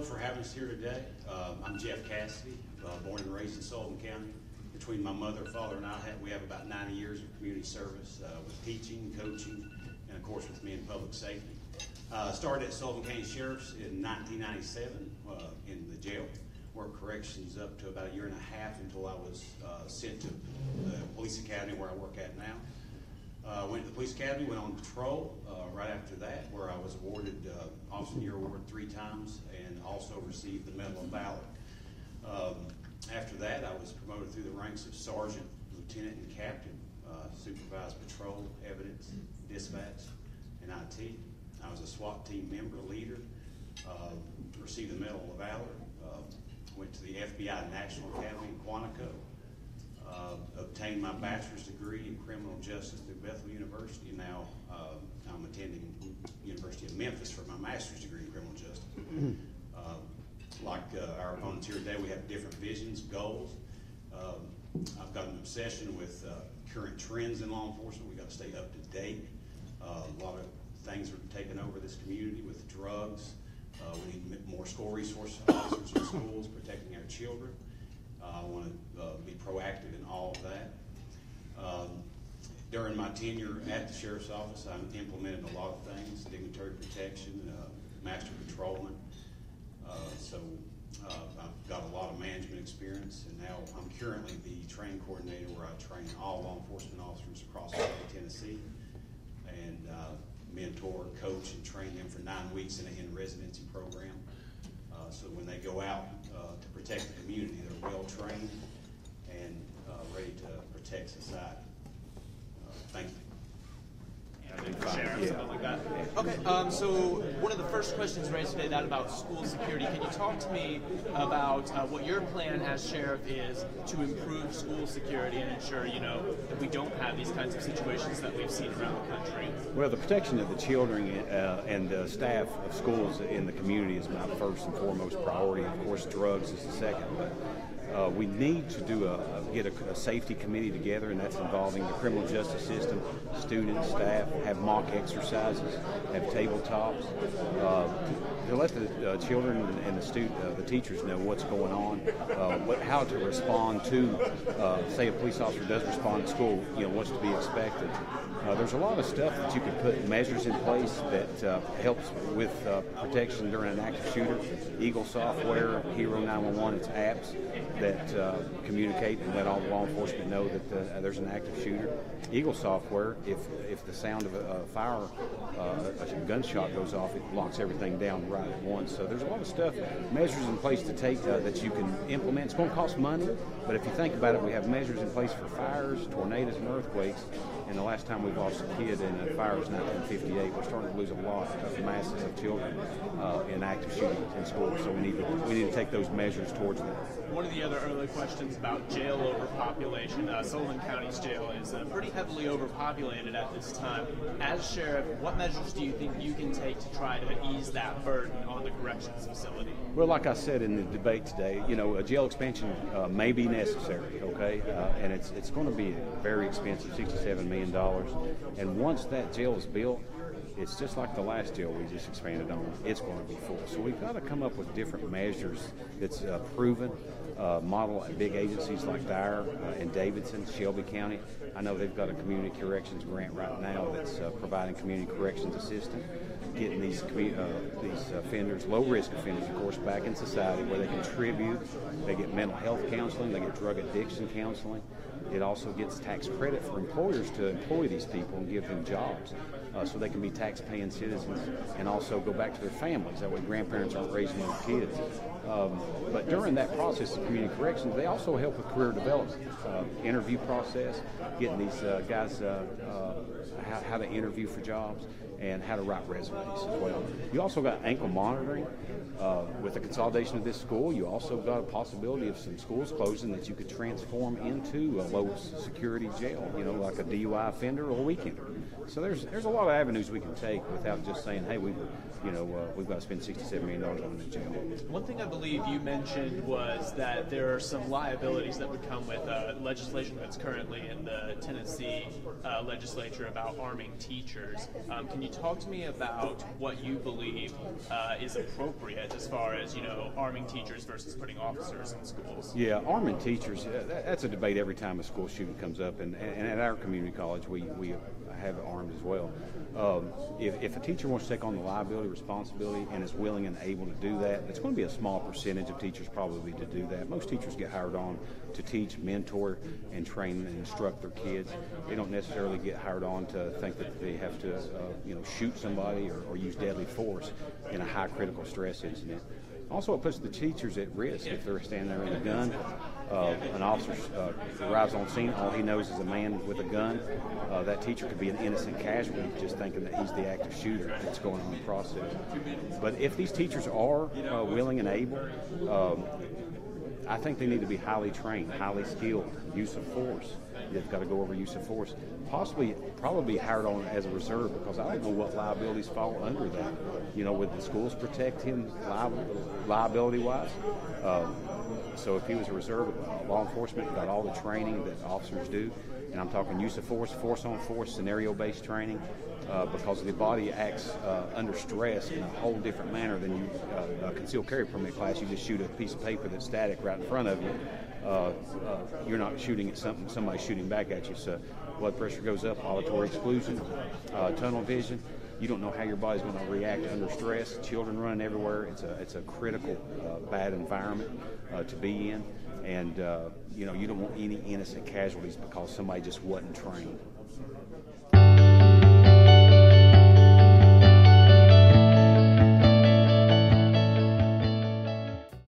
folks, for having us here today. I'm Jeff Cassidy, born and raised in Sullivan County. Between my mother, father, and I, we have about 90 years of community service with teaching, coaching, and of course with me in public safety. Started at Sullivan County Sheriff's in 1997 in the jail. Worked corrections up to about a year and a half until I was sent to the police academy where I work at now. Went to the police academy, went on patrol right after that, where I was awarded Officer of the Year Award 3 times and also received the Medal of Valor. After that, I was promoted through the ranks of sergeant, lieutenant, and captain, supervised patrol, evidence, dispatch, and IT. I was a SWAT team member, leader, received the Medal of Valor, went to the FBI National Academy in Quantico, obtained my bachelor's degree in criminal justice through Bethel University. Now I'm attending University of Memphis for my master's degree in criminal justice. Like our opponents here today, we have different visions, goals. I've got an obsession with current trends in law enforcement. We've got to stay up to date. A lot of things are taking over this community with drugs. We need more school resource officers in schools protecting our children. I want to be proactive in all of that. During my tenure at the Sheriff's Office, I implemented a lot of things: dignitary protection, master patrolman. So I've got a lot of management experience, and now I'm currently the training coordinator where I train all law enforcement officers across the state of Tennessee, and mentor, coach, and train them for 9 weeks in a residency program. So when they go out to protect the community, they're well trained and ready to protect society. Thank you. Okay, so one of the first questions raised today, that about school security. Can you talk to me about what your plan as sheriff is to improve school security and ensure, that we don't have these kinds of situations that we've seen around the country? Well, the protection of the children and the staff of schools in the community is my first and foremost priority. Of course, drugs is the second. But we need to get a safety committee together, and that's involving the criminal justice system, students, staff, have mock exercises, have tabletops, to let the children and the teachers know what's going on, how to respond to, say, a police officer does respond to school, what's to be expected. There's a lot of stuff that you can put measures in place that helps with protection during an active shooter. Eagle software, Hero 911, it's apps that communicate and let all the law enforcement know that there's an active shooter. Eagle software, if the sound of a fire, a gunshot goes off, it locks everything down right at once. So there's a lot of stuff, measures in place to take that you can implement. It's going to cost money, but if you think about it, we have measures in place for fires, tornadoes, and earthquakes. And the last time we lost a kid in a fire was 1958. We're starting to lose a lot of masses of children in active shooting in schools. So we need to take those measures towards that. One of the other early questions about jail overpopulation. Sullivan County's jail is pretty heavily overpopulated at this time. As sheriff, what measures do you think you can take to try to ease that burden on the corrections facility? Well, like I said in the debate today, a jail expansion may be necessary, okay? And it's going to be very expensive, $67 million. And once that jail is built, it's just like the last jail we just expanded on. It's going to be full. So we've got to come up with different measures that's proven, model at big agencies like Dyer and Davidson, Shelby County. I know they've got a community corrections grant right now that's providing community corrections assistance, getting these offenders, low-risk offenders, of course, back in society where they contribute. They get mental health counseling. They get drug addiction counseling. It also gets tax credit for employers to employ these people and give them jobs so they can be tax-paying citizens and also go back to their families. That way grandparents aren't raising their kids. But during that process of community corrections, they also help with career development, interview process, getting these guys how to interview for jobs and how to write resumes as well. You also got ankle monitoring. With the consolidation of this school, you also got a possibility of some schools closing that you could transform into a low security jail, like a DUI offender or a weekender. So there's a lot of avenues we can take without just saying, hey, we've got to spend $67 million on the jail. One thing I believe you mentioned was that there are some liabilities that would come with legislation that's currently in the Tennessee legislature about arming teachers. Can you talk to me about what you believe is appropriate as far as, arming teachers versus putting officers in schools? Yeah, arming teachers, that's a debate every time a school shooting comes up, and at our community college we have it armed as well. If a teacher wants to take on the liability responsibility and is willing and able to do that, it's going to be a small percentage of teachers probably to do that. Most teachers get hired on to teach, mentor, and train and instruct their kids. They don't necessarily get hired on to think that they have to shoot somebody or use deadly force in a high critical stress incident. Also, it puts the teachers at risk if they're standing there with a gun. An officer arrives on scene, all he knows is a man with a gun. That teacher could be an innocent casualty just thinking that he's the active shooter that's going on in the process. But if these teachers are willing and able, I think they need to be highly trained, highly skilled, use of force. They've got to go over use of force. Probably hired on as a reserve, because I don't know what liabilities fall under that. Would the schools protect him liability-wise? So if he was a reserve, law enforcement got all the training that officers do, and I'm talking use of force, force-on-force, scenario-based training, because the body acts under stress in a whole different manner than you concealed carry permit class. You just shoot a piece of paper that's static right in front of you. You're not shooting at something, somebody's shooting back at you. So blood pressure goes up, auditory exclusion, tunnel vision. You don't know how your body's going to react under stress. Children running everywhere. It's a critical, bad environment to be in, and you don't want any innocent casualties because somebody just wasn't trained.